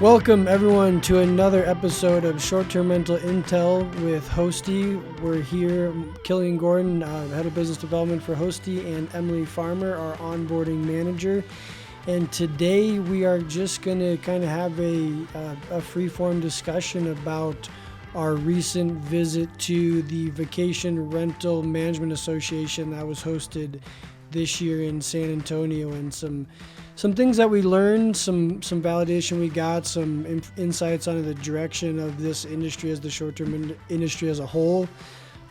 Welcome everyone to another episode of Short-Term Rental Intel with Hosty. We're here, Killian Gordon, Head of Business Development for Hosty, and Emily Farmer, our onboarding manager. And today we are just going to kind of have a free-form discussion about our recent visit to the Vacation Rental Management Association that was hosted this year in San Antonio, and some things that we learned, some validation we got, some insights on the direction of this industry as the short-term industry as a whole.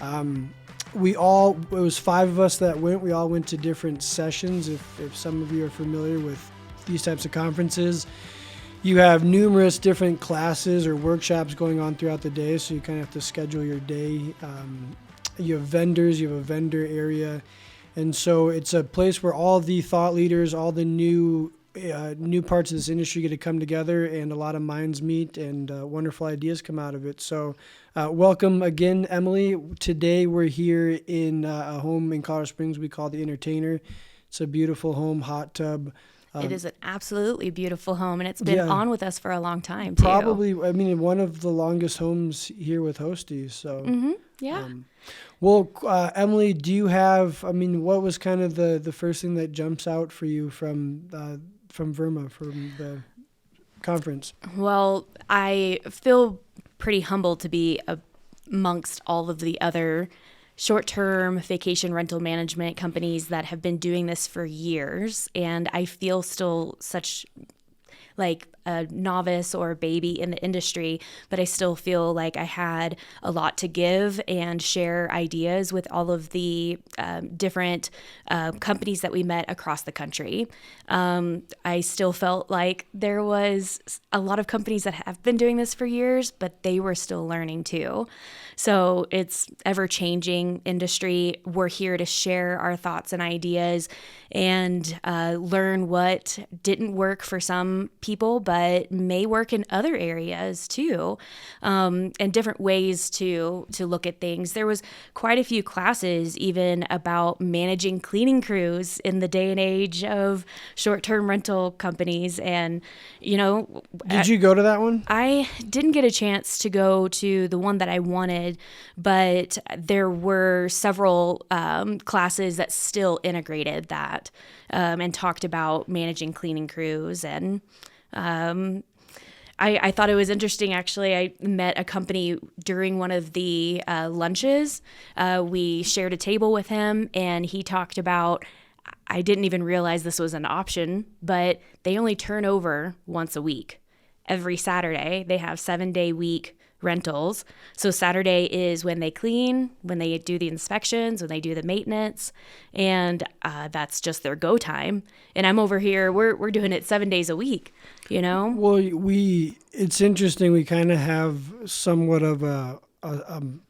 It was 5 of us that went. We all went to different sessions. If some of you are familiar with these types of conferences, you have numerous different classes or workshops going on throughout the day, so you kind of have to schedule your day. You have vendors, you have a vendor area. And so it's a place where all the thought leaders, all the new parts of this industry get to come together, and a lot of minds meet, and wonderful ideas come out of it. So welcome again, Emily. Today we're here in a home in Colorado Springs we call the Entertainer. It's a beautiful home, hot tub. It is an absolutely beautiful home, and it's been on with us for a long time, too. Probably, one of the longest homes here with Hosty. So, Emily, do you have, what was kind of the first thing that jumps out for you from VRMA, from the conference? Well, I feel pretty humbled to be amongst all of the other short-term vacation rental management companies that have been doing this for years, and I feel still such like a novice or a baby in the industry, but I still feel like I had a lot to give and share ideas with all of the different companies that we met across the country. I still felt like there was a lot of companies that have been doing this for years, but they were still learning too. So it's ever-changing industry. We're here to share our thoughts and ideas and learn what didn't work for some people, but may work in other areas too, and different ways to look at things. There was quite a few classes even about managing cleaning crews in the day and age of short-term rental companies. And, Did you go to that one? I didn't get a chance to go to the one that I wanted, but there were several classes that still integrated that and talked about managing cleaning crews. And I thought it was interesting, actually. I met a company during one of the lunches. We shared a table with him, and he talked about, I didn't even realize this was an option, but they only turn over once a week. Every Saturday, they have 7-day week rentals. So Saturday is when they clean, when they do the inspections, when they do the maintenance, and that's just their go time. And I'm over here, we're doing it 7 days a week, Well, it's interesting. We kind of have somewhat of a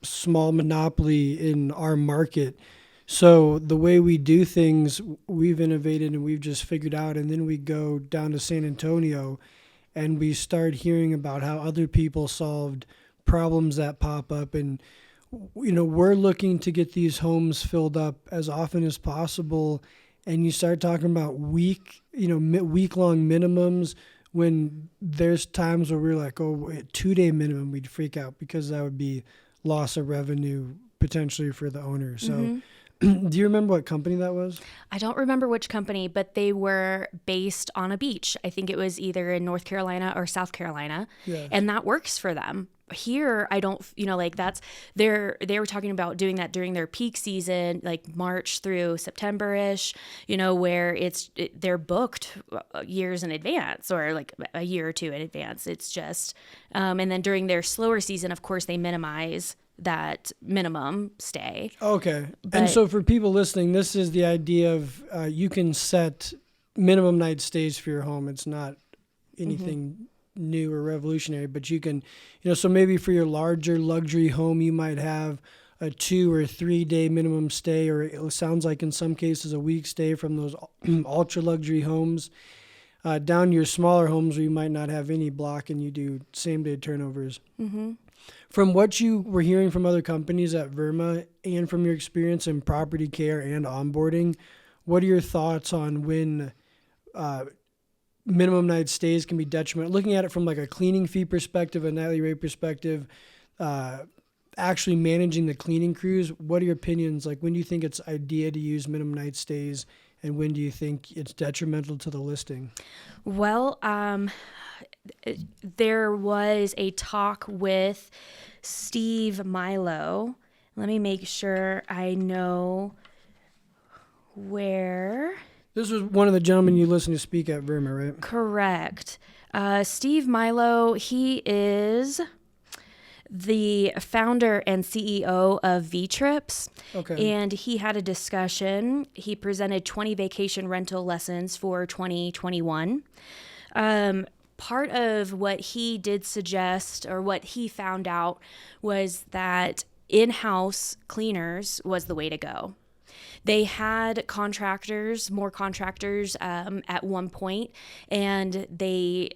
small monopoly in our market. So the way we do things, we've innovated and we've just figured out, and then we go down to San Antonio and we start hearing about how other people solved problems that pop up. And, we're looking to get these homes filled up as often as possible. And you start talking about week-long minimums, when there's times where we're like, 2-day minimum, we'd freak out because that would be loss of revenue potentially for the owner. So do you remember what company that was? I don't remember which company, but they were based on a beach. I think it was either in North Carolina or South Carolina. Yes. And that works for them. Here, I don't, they were talking about doing that during their peak season, like March through September-ish, where they're booked years in advance, or like a year or two in advance. It's just, and then during their slower season, of course, they minimize that minimum stay. Okay. And so for people listening, this is the idea of you can set minimum night stays for your home. It's not anything new or revolutionary, but you can, so maybe for your larger luxury home, you might have a 2 or 3 day minimum stay, or it sounds like in some cases a week stay from those ultra luxury homes, down to your smaller homes where you might not have any block and you do same day turnovers. Mm-hmm. From what you were hearing from other companies at VRMA and from your experience in property care and onboarding, what are your thoughts on when minimum night stays can be detrimental. Looking at it from like a cleaning fee perspective, a nightly rate perspective, actually managing the cleaning crews, what are your opinions? Like, when do you think it's idea to use minimum night stays, and when do you think it's detrimental to the listing? Well, there was a talk with Steve Milo. Let me make sure I know where. This was one of the gentlemen you listened to speak at VRMA, right? Correct. Steve Milo, he is the founder and CEO of V-Trips. Okay. And he had a discussion. He presented 20 vacation rental lessons for 2021. Part of what he did suggest, or what he found out, was that in-house cleaners was the way to go. They had contractors, more contractors at one point, and they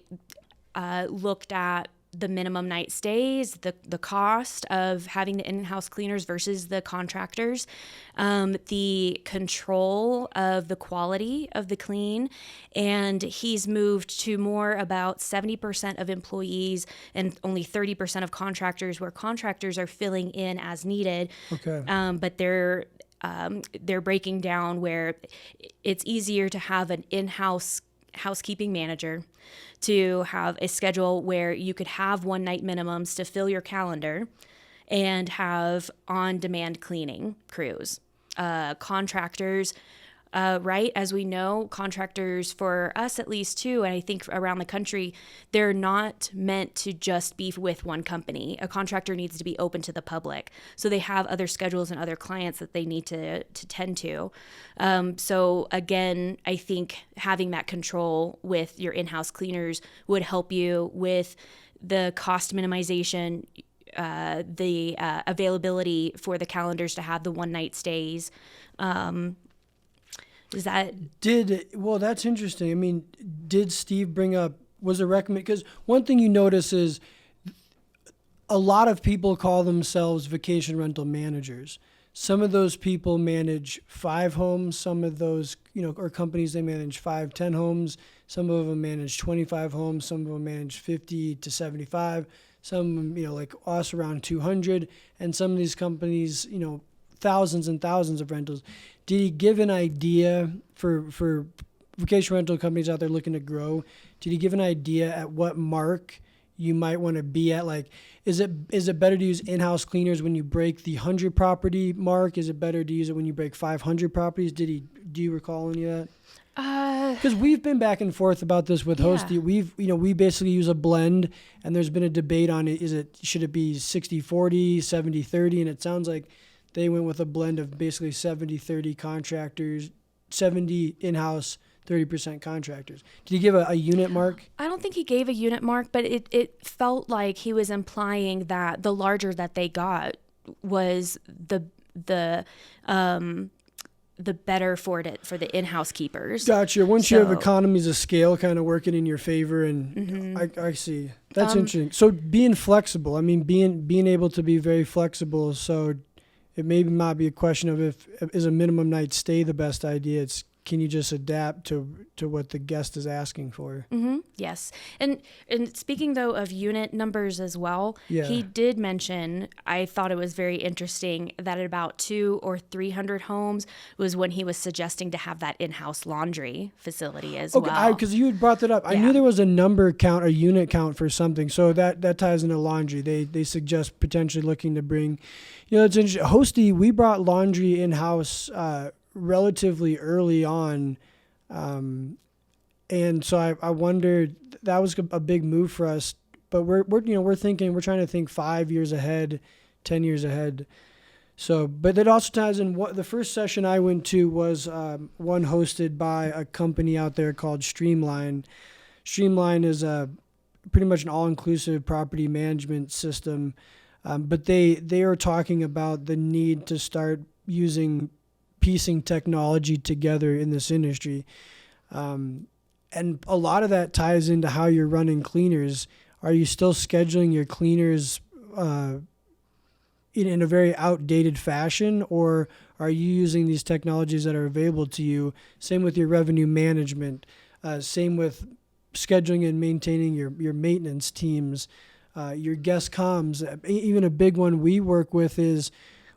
looked at the minimum night stays, the cost of having the in-house cleaners versus the contractors, the control of the quality of the clean, and he's moved to more about 70% of employees and only 30% of contractors, where contractors are filling in as needed. Okay. But they're breaking down where it's easier to have an in-house housekeeping manager, to have a schedule where you could have one night minimums to fill your calendar, and have on-demand cleaning crews. Contractors, right? As we know, contractors, for us at least too, and I think around the country, they're not meant to just be with one company. A contractor needs to be open to the public. So they have other schedules and other clients that they need to tend to. So again, I think having that control with your in-house cleaners would help you with the cost minimization, the availability for the calendars to have the one night stays. Well, that's interesting. I mean, did Steve bring up, was a recommend? Because one thing you notice is a lot of people call themselves vacation rental managers. Some of those people manage 5 homes. Some of those, or companies, they manage 5, 10 homes. Some of them manage 25 homes. Some of them manage 50 to 75. Some, like us, around 200. And some of these companies, thousands and thousands of rentals. Did he give an idea for vacation rental companies out there looking to grow? Did he give an idea at what mark you might want to be at? Like, is it better to use in-house cleaners when you break the 100 property mark? Is it better to use it when you break 500 proproperties? Do you recall any of that? Because we've been back and forth about this with Hosty. We basically use a blend, and there's been a debate on it. Should it be 60-40, 70-30? And it sounds like they went with a blend of basically 70-30 contractors, 70 in-house, 30% contractors. Did he give a unit mark? I don't think he gave a unit mark, but it felt like he was implying that the larger that they got was the better for the in-house keepers. Gotcha. Once you have economies of scale kind of working in your favor, and I see. That's interesting. So being flexible, being able to be very flexible. So it may not be a question of is a minimum night stay the best idea. It's, can you just adapt to what the guest is asking for? Mm-hmm. Yes. And speaking, though, of unit numbers as well, he did mention, I thought it was very interesting, that at about 200 or 300 homes was when he was suggesting to have that in-house laundry facility as well. Because you had brought that up. I knew there was a number count, a unit count for something. So that ties into laundry. They suggest potentially looking to bring, it's interesting. Hosty, we brought laundry in-house relatively early on, and so I wondered, that was a big move for us. But we're trying to think 5 years ahead, 10 years ahead. So, but it also ties in. What the first session I went to was one hosted by a company out there called Streamline. Streamline is pretty much an all-inclusive property management system, but they are talking about the need to start piecing technology together in this industry. And a lot of that ties into how you're running cleaners. Are you still scheduling your cleaners in a very outdated fashion, or are you using these technologies that are available to you? Same with your revenue management. Same with, scheduling and maintaining your maintenance teams, your guest comms. Even a big one we work with is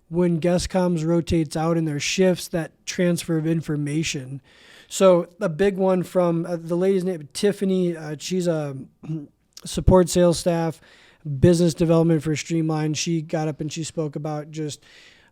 when guest comms rotates out in their shifts, that transfer of information. So a big one from the lady's name, Tiffany, she's a support sales staff, business development for Streamline. She got up and she spoke about just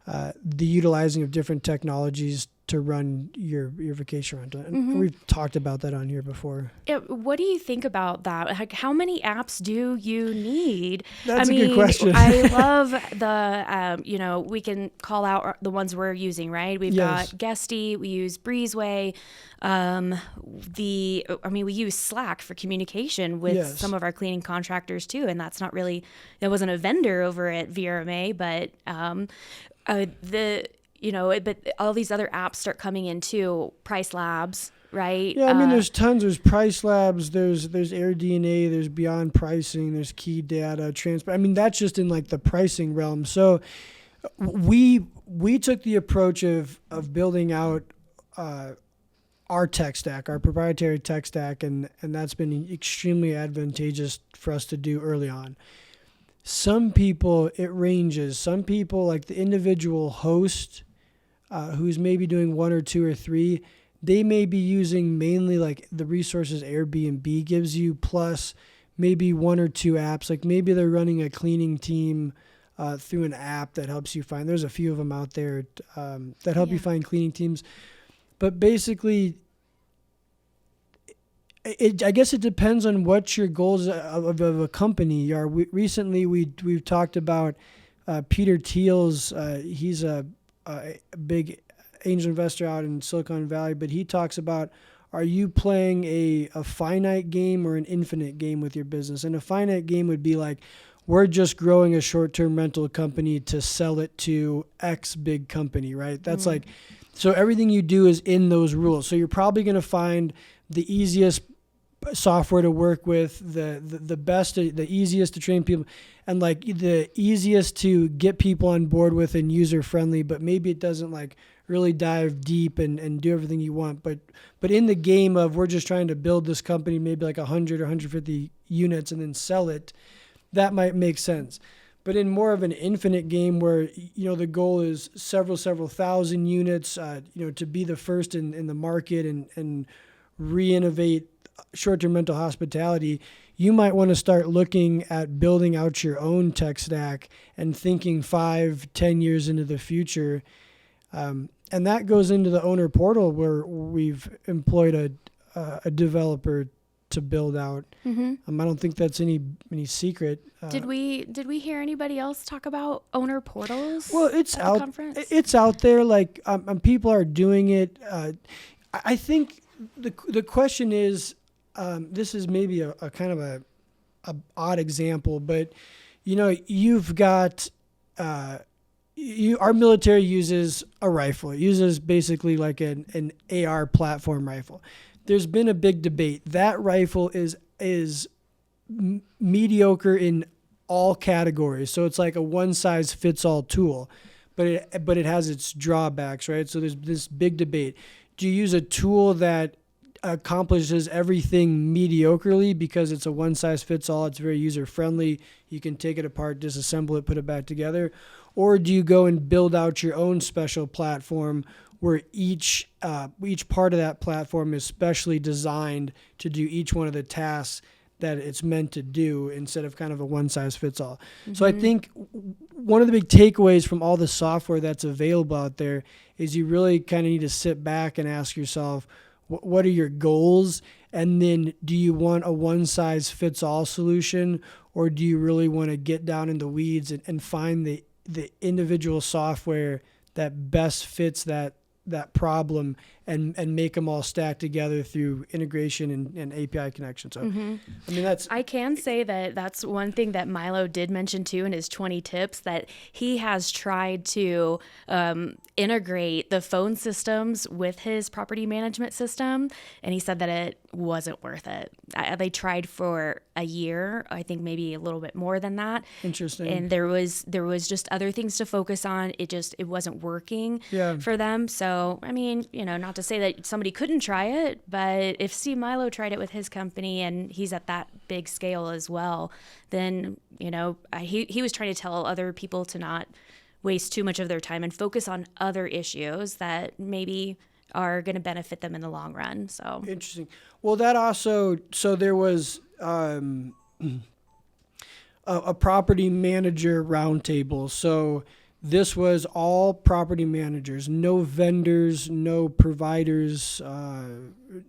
the utilizing of different technologies to run your vacation rental. And we've talked about that on here before. Yeah, what do you think about that? Like, how many apps do you need? That's a good question. I love the, we can call out the ones we're using, right? We've got Guesty, we use Breezeway. We use Slack for communication with some of our cleaning contractors too. And that's not really, there wasn't a vendor over at VRMA, but but all these other apps start coming in too. Price Labs, right? Yeah, there's tons. There's Price Labs. There's AirDNA. There's Beyond Pricing. There's Key Data Transfer. That's just in like the pricing realm. So we took the approach of building out our tech stack, our proprietary tech stack, and that's been extremely advantageous for us to do early on. Some people, it ranges. Some people, like the individual host, who's maybe doing one or two or three, they may be using mainly like the resources Airbnb gives you, plus maybe one or two apps. Like maybe they're running a cleaning team through an app that helps you find. There's a few of them out there that help you find cleaning teams. But basically, I guess it depends on what your goals of a company are. Recently, we've talked about Peter Thiel's. He's a big angel investor out in Silicon Valley, but he talks about, are you playing a finite game or an infinite game with your business? And a finite game would be like, we're just growing a short-term rental company to sell it to X big company, right? That's like, so everything you do is in those rules. So you're probably going to find the easiest software to work with, the best, the easiest to train people, and like the easiest to get people on board with and user friendly, but maybe it doesn't like really dive deep and do everything you want. But in the game of we're just trying to build this company, maybe like 100 or 150 units and then sell it, that might make sense. But in more of an infinite game where, the goal is several thousand units, to be the first in the market and re-innovate short-term rental hospitality, you might want to start looking at building out your own tech stack and thinking 5-10 years into the future. And that goes into the owner portal where we've employed a developer to build out. I don't think that's any secret. Did we hear anybody else talk about owner portals? Well, it's out. It's out there. Like people are doing it. I think the question is, this is maybe a kind of a odd example, but you've got our military uses a rifle. It uses basically like an AR platform rifle. There's been a big debate. That rifle is mediocre in all categories. So it's like a one-size-fits-all tool, but it has its drawbacks, right? So there's this big debate. Do you use a tool that accomplishes everything mediocrely because it's a one-size-fits-all, it's very user-friendly, you can take it apart, disassemble it, put it back together? Or do you go and build out your own special platform where each part of that platform is specially designed to do each one of the tasks that it's meant to do instead of kind of a one-size-fits-all? So I think one of the big takeaways from all the software that's available out there is you really kind of need to sit back and ask yourself, what are your goals? And then do you want a one-size-fits-all solution, or do you really want to get down in the weeds and find the individual software that best fits that problem and make them all stack together through integration and API connection? So, I can say that's one thing that Milo did mention too in his 20 tips, that he has tried to integrate the phone systems with his property management system, and he said that it wasn't worth it. They tried for a year, I think maybe a little bit more than that. Interesting. And there was just other things to focus on. It wasn't working for them. So So, I mean, not to say that somebody couldn't try it, but if Steve Milo tried it with his company and he's at that big scale as well, then, he was trying to tell other people to not waste too much of their time and focus on other issues that maybe are going to benefit them in the long run. So interesting. Well, that also, so there was a property manager roundtable. So this was all property managers, no vendors, no providers.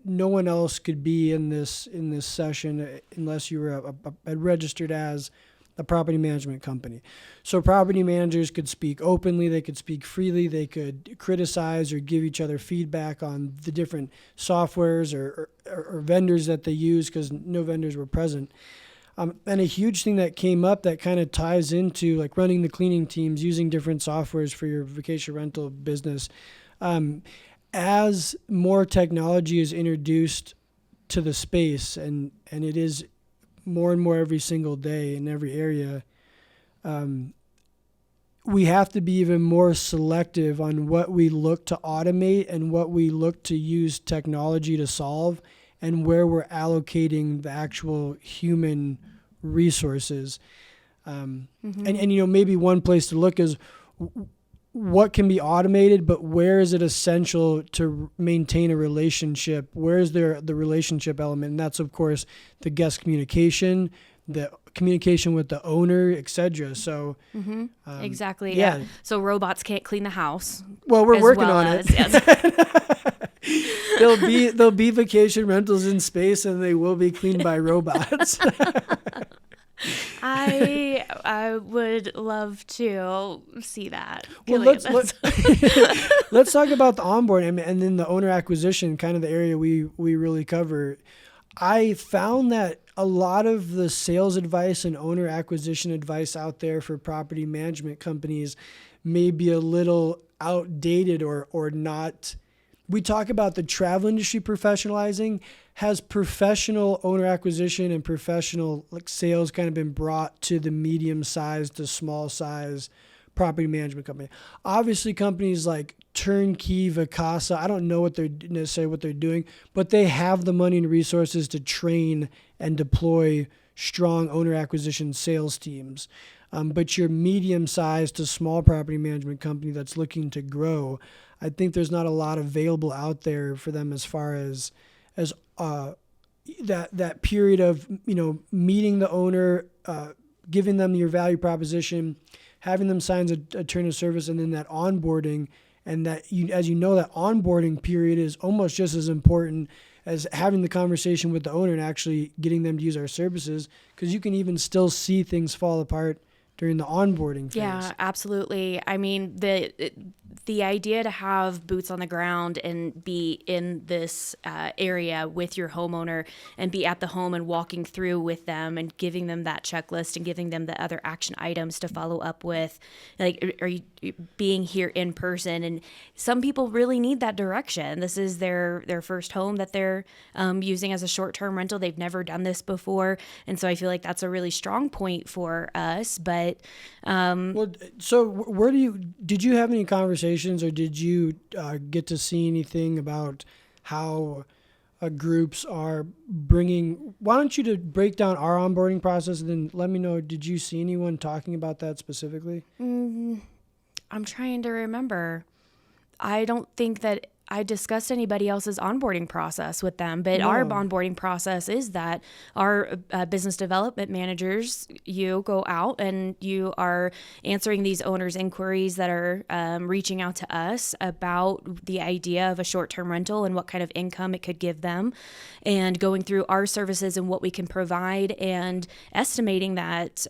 No one else could be in this session unless you were registered as a property management company. So property managers could speak openly, they could speak freely, they could criticize or give each other feedback on the different softwares or vendors that they use, because no vendors were present. And a huge thing that came up that kind of ties into like running the cleaning teams, using different softwares for your vacation rental business. As more technology is introduced to the space, and it is more and more every single day in every area, we have to be even more selective on what we look to automate and what we look to use technology to solve, and where we're allocating the actual human resources. And maybe one place to look is what can be automated, but where is it essential to maintain a relationship? Where is there the relationship element? And that's, of course, the guest communication, the communication with the owner, etc. So exactly. Yeah. So robots can't clean the house. Well, we're working on it. Yes. There'll be vacation rentals in space, and they will be cleaned by robots. I would love to see that. Well, let's talk about the onboarding and then the owner acquisition, kind of the area we really cover. I found that a lot of the sales advice and owner acquisition advice out there for property management companies may be a little outdated or not. We talk about the travel industry professionalizing. Has professional owner acquisition and professional sales kind of been brought to the medium-sized to small-size property management company? Obviously, companies like Turnkey, Vacasa, I don't know what they're doing, but they have the money and resources to train and deploy strong owner acquisition sales teams. But your medium-sized to small property management company that's looking to grow, I think there's not a lot available out there for them as far as that period of meeting the owner, giving them your value proposition, having them sign a term of service, and then that onboarding. And that as you know, that onboarding period is almost just as important as having the conversation with the owner and actually getting them to use our services, because you can even still see things fall apart during the onboarding phase. Yeah, absolutely. I mean, the idea to have boots on the ground and be in this area with your homeowner and be at the home and walking through with them and giving them that checklist and giving them the other action items to follow up with, like, are you being here in person? And some people really need that direction. This is their first home that they're using as a short-term rental. They've never done this before. And so I feel like that's a really strong point for us. But so did you have any conversations, or did you get to see anything about how groups are bringing? Why don't you break down our onboarding process and then let me know, did you see anyone talking about that specifically? I'm trying to remember. I don't think that I discussed anybody else's onboarding process with them, but our onboarding process is that our business development managers, you go out and you are answering these owners' inquiries that are reaching out to us about the idea of a short-term rental and what kind of income it could give them, and going through our services and what we can provide and estimating that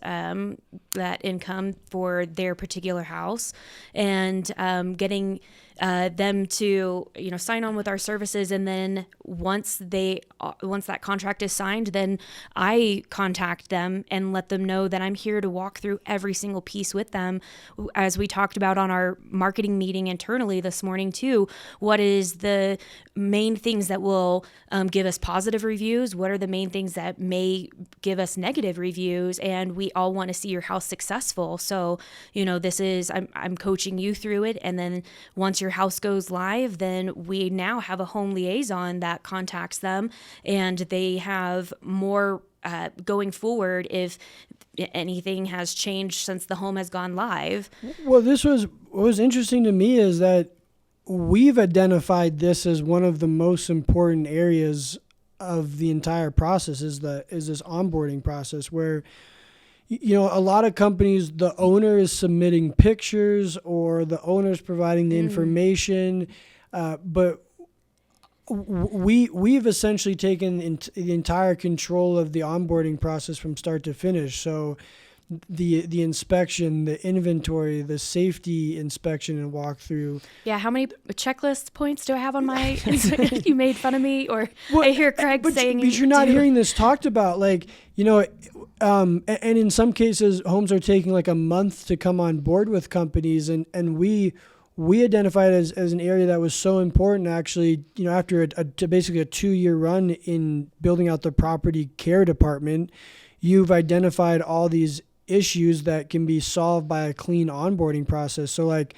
that income for their particular house, and getting them to sign on with our services. And then once that contract is signed, then I contact them and let them know that I'm here to walk through every single piece with them. As we talked about on our marketing meeting internally this morning too, what is the main things that will give us positive reviews? What are the main things that may give us negative reviews? And we all want to see your house successful. So, this is, I'm coaching you through it. And then once your your house goes live, then we now have a home liaison that contacts them, and they have more going forward if anything has changed since the home has gone live. Well, what was interesting to me is that we've identified this as one of the most important areas of the entire process is this onboarding process where, a lot of companies, the owner is submitting pictures or the owner is providing the information, but we've essentially taken the entire control of the onboarding process from start to finish. So the inspection, the inventory, the safety inspection and walkthrough. Yeah, how many checklist points do I have on my? You made fun of me, or Well, I hear Craig saying. But you're not hearing this talked about, and in some cases, homes are taking like a month to come on board with companies, and we identified as an area that was so important. Actually, after basically a 2-year run in building out the property care department, you've identified all these issues that can be solved by a clean onboarding process. So like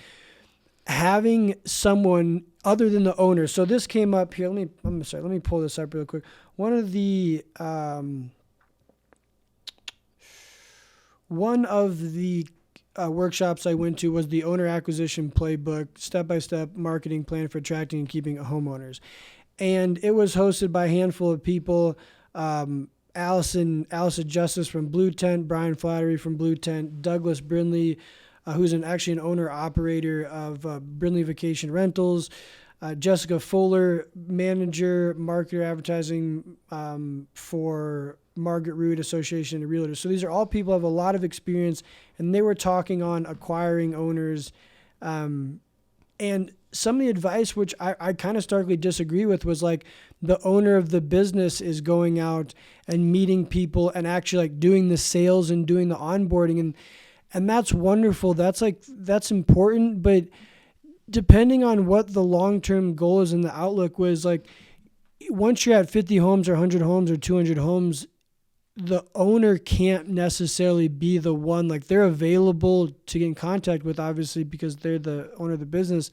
having someone other than the owner. So this came up here. Let me pull this up real quick. One of the workshops I went to was the owner acquisition playbook, step-by-step marketing plan for attracting and keeping homeowners. And it was hosted by a handful of people, Allison Justice from Blue Tent, Brian Flattery from Blue Tent, Douglas Brindley, who's actually an owner-operator of Brindley Vacation Rentals, Jessica Fuller, manager, marketer, advertising for Margaret Root Association of Realtors. So these are all people who have a lot of experience, and they were talking on acquiring owners. And some of the advice, which I kind of starkly disagree with, was like the owner of the business is going out and meeting people and actually like doing the sales and doing the onboarding. And that's wonderful. That's important. But depending on what the long-term goal is and the outlook was, like once you're at 50 homes or 100 homes or 200 homes, the owner can't necessarily be the one, like they're available to get in contact with, obviously, because they're the owner of the business,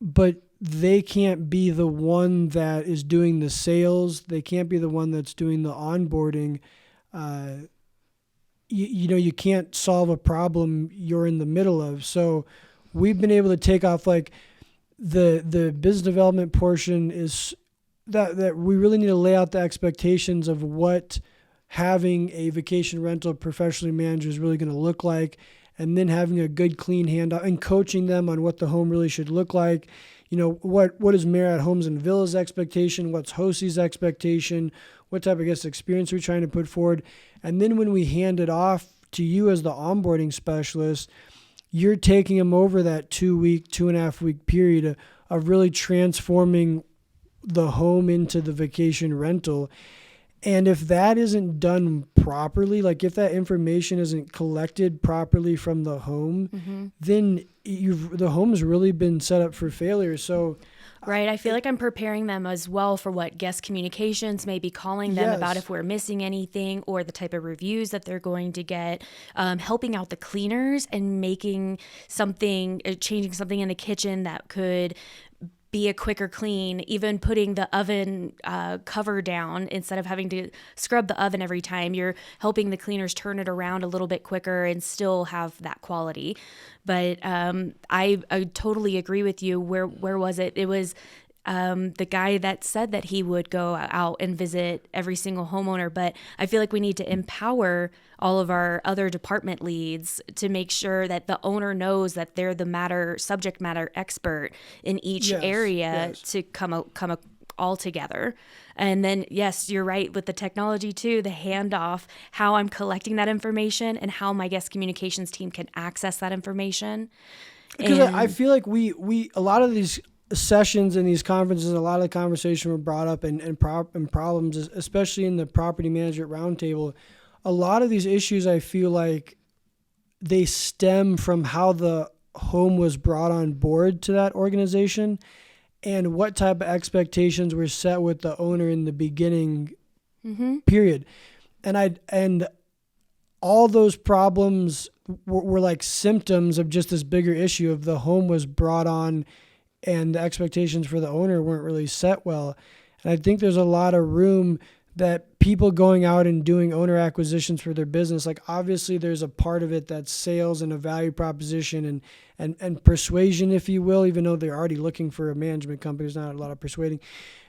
but they can't be the one that is doing the sales. They can't be the one that's doing the onboarding. You can't solve a problem you're in the middle of. So we've been able to take off like the business development portion is that we really need to lay out the expectations of what having a vacation rental professionally managed is really going to look like, and then having a good clean handoff and coaching them on what the home really should look like. What is Marriott Homes and Villas expectation? What's Hostie's expectation? What type of guest experience we're trying to put forward? And then when we hand it off to you as the onboarding specialist, you're taking them over that 2.5 week period of really transforming the home into the vacation rental. And if that isn't done properly, like if that information isn't collected properly from the home, then the home's really been set up for failure. So, right. I feel like I'm preparing them as well for what guest communications may be calling them about if we're missing anything or the type of reviews that they're going to get, helping out the cleaners and changing something in the kitchen that could be a quicker clean, even putting the oven cover down instead of having to scrub the oven every time. You're helping the cleaners turn it around a little bit quicker and still have that quality. But I totally agree with you. Where was it? It was the guy that said that he would go out and visit every single homeowner. But I feel like we need to empower all of our other department leads to make sure that the owner knows that they're the subject matter expert in each area to come all together. And then, yes, you're right with the technology too, the handoff, how I'm collecting that information and how my guest communications team can access that information. Because I feel like we a lot of these sessions and these conferences, a lot of the conversation were brought up and problems, especially in the property management roundtable. A lot of these issues, I feel like they stem from how the home was brought on board to that organization and what type of expectations were set with the owner in the beginning period. And all those problems were like symptoms of just this bigger issue of the home was brought on and the expectations for the owner weren't really set well. And I think there's a lot of room that people going out and doing owner acquisitions for their business, like obviously there's a part of it that's sales and a value proposition and persuasion, if you will, even though they're already looking for a management company, there's not a lot of persuading.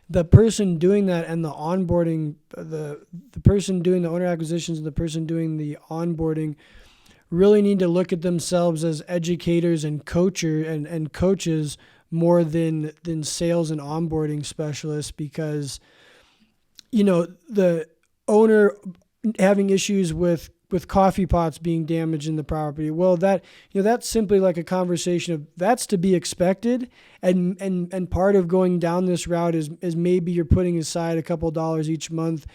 The person doing that and the onboarding, the person doing the owner acquisitions and the person doing the onboarding really need to look at themselves as educators and coaches more than sales and onboarding specialists, because the owner having issues with coffee pots being damaged in the property. Well, that's simply like a conversation of that's to be expected. And part of going down this route is maybe you're putting aside a couple dollars each month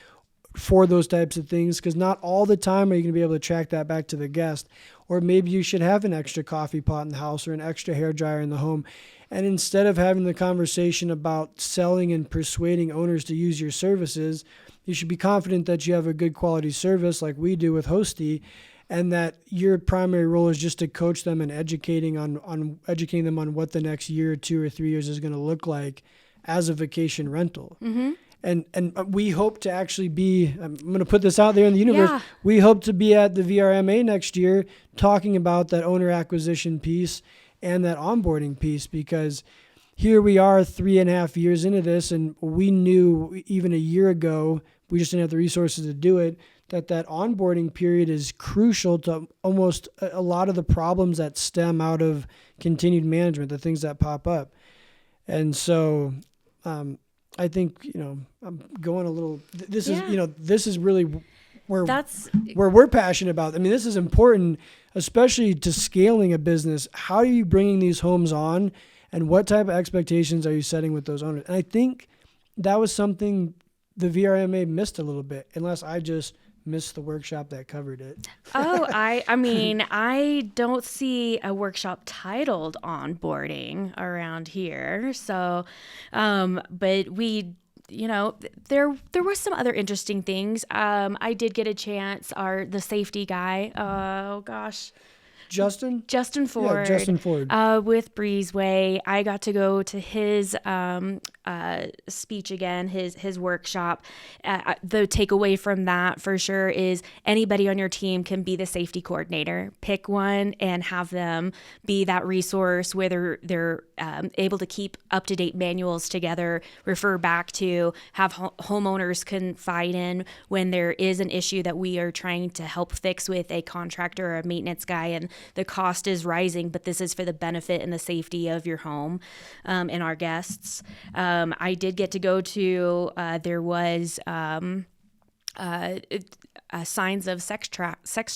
for those types of things, because not all the time are you going to be able to track that back to the guest. Or maybe you should have an extra coffee pot in the house or an extra hairdryer in the home. And instead of having the conversation about selling and persuading owners to use your services, you should be confident that you have a good quality service like we do with Hosty, and that your primary role is just to coach them and educating them on what the next year or 2 or 3 years is going to look like as a vacation rental. Mm-hmm. And we hope to actually be, I'm going to put this out there in the universe, we hope to be at the VRMA next year talking about that owner acquisition piece and that onboarding piece, because here we are 3.5 years into this, and we knew even a year ago, we just didn't have the resources to do it, that onboarding period is crucial to almost a lot of the problems that stem out of continued management, the things that pop up. And so I think, I'm going a little, this is really where we're passionate about. I mean, this is important, especially to scaling a business. How are you bringing these homes on, and what type of expectations are you setting with those owners? And I think that was something the VRMA missed a little bit, unless I just missed the workshop that covered it. I mean, I don't see a workshop titled onboarding around here. So, but we, there were some other interesting things. I did get a chance, the safety guy, Justin Ford. Yeah, Justin Ford. With Breezeway. I got to go to his speech again, his workshop. The takeaway from that for sure is anybody on your team can be the safety coordinator. Pick one and have them be that resource, whether they're able to keep up-to-date manuals together, refer back to, have homeowners confide in when there is an issue that we are trying to help fix with a contractor or a maintenance guy, and the cost is rising, but this is for the benefit and the safety of your home and our guests. I did get to go to, there was signs of sex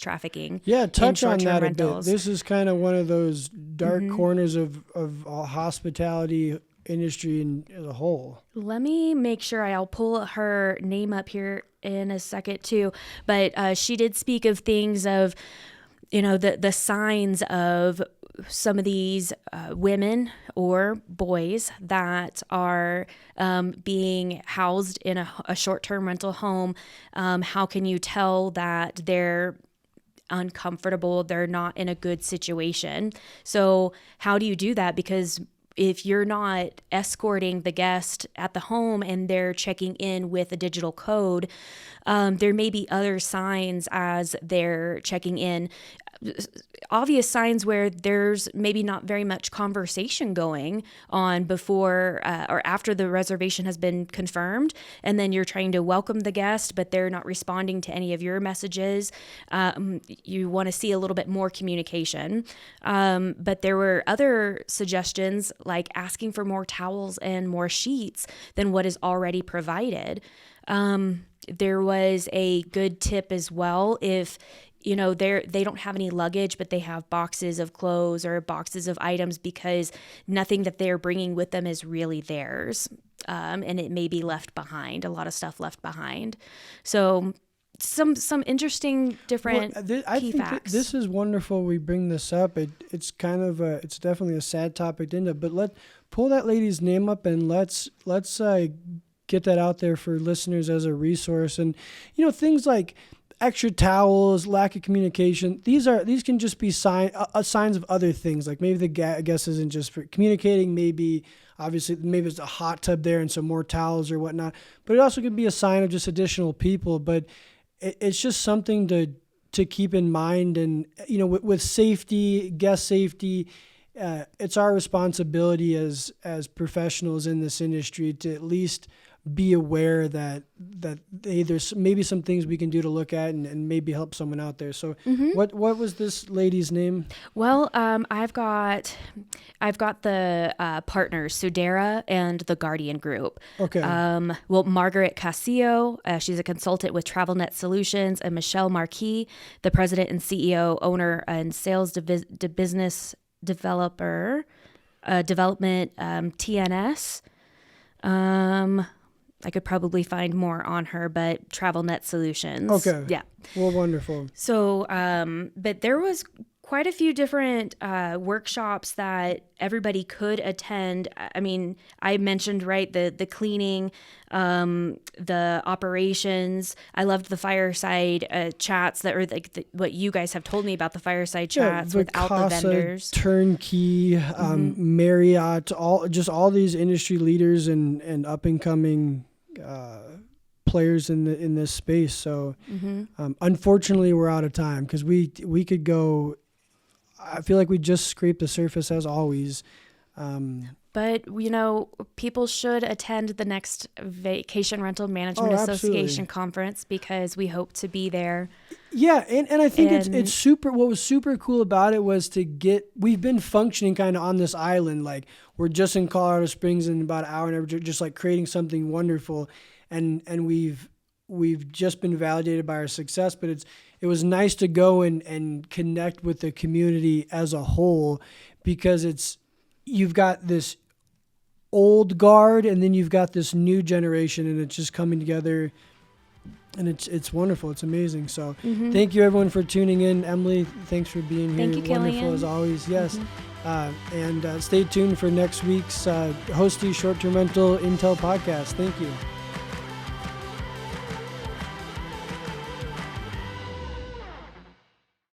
trafficking. Yeah, touch on that rentals. A bit. This is kind of one of those dark corners of hospitality industry as a whole. Let me make sure I'll pull her name up here in a second too. But she did speak of things of, the signs of some of these women or boys that are being housed in a short-term rental home. How can you tell that they're uncomfortable, they're not in a good situation? So how do you do that? Because if you're not escorting the guest at the home and they're checking in with a digital code, there may be other signs as they're checking in. Obvious signs where there's maybe not very much conversation going on before or after the reservation has been confirmed, and then you're trying to welcome the guest, but they're not responding to any of your messages. You want to see a little bit more communication. But there were other suggestions like asking for more towels and more sheets than what is already provided. There was a good tip as well if they don't have any luggage, but they have boxes of clothes or boxes of items because nothing that they're bringing with them is really theirs. And it may be left behind, a lot of stuff left behind. So some interesting different key facts. This is wonderful. We bring this up. It's kind of it's definitely a sad topic to end up, but pull that lady's name up and let's get that out there for listeners as a resource. And, things like, extra towels, lack of communication. These can just be signs of other things. Like maybe the guest isn't just for communicating. Maybe it's a hot tub there and some more towels or whatnot. But it also could be a sign of just additional people. But it's just something to keep in mind. And with safety, guest safety, it's our responsibility as professionals in this industry to at least be aware that there's maybe some things we can do to look at and maybe help someone out there. So what was this lady's name? Well, I've got the partners, Sudera and the Guardian Group. Okay. Margaret Casillo, she's a consultant with TravelNet Solutions, and Michelle Marquis, the president and CEO, owner, and sales business development, TNS. I could probably find more on her, but TravelNet Solutions. Okay. Yeah. Well, wonderful. So, but there was quite a few different workshops that everybody could attend. I mean, I mentioned, right, the cleaning, the operations. I loved the fireside chats that are like what you guys have told me about the fireside chats without the vendors. Turnkey, Marriott, all these industry leaders and up and coming players in this space. So unfortunately, we're out of time because we could go. I feel like we just scraped the surface as always. But, people should attend the next Vacation Rental Management Association conference because we hope to be there. Yeah, and I think it's super. What was super cool about it was we've been functioning kind of on this island. Like we're just in Colorado Springs in about an hour and just like creating something wonderful. And we've just been validated by our success, but it was nice to go and connect with the community as a whole because you've got this old guard and then you've got this new generation and it's just coming together and it's wonderful. It's amazing. So thank you everyone for tuning in. Emily, thanks for being here. Thank you, wonderful Killian. As always. Yes. And stay tuned for next week's Hosty Short-Term Rental Intel podcast. Thank you.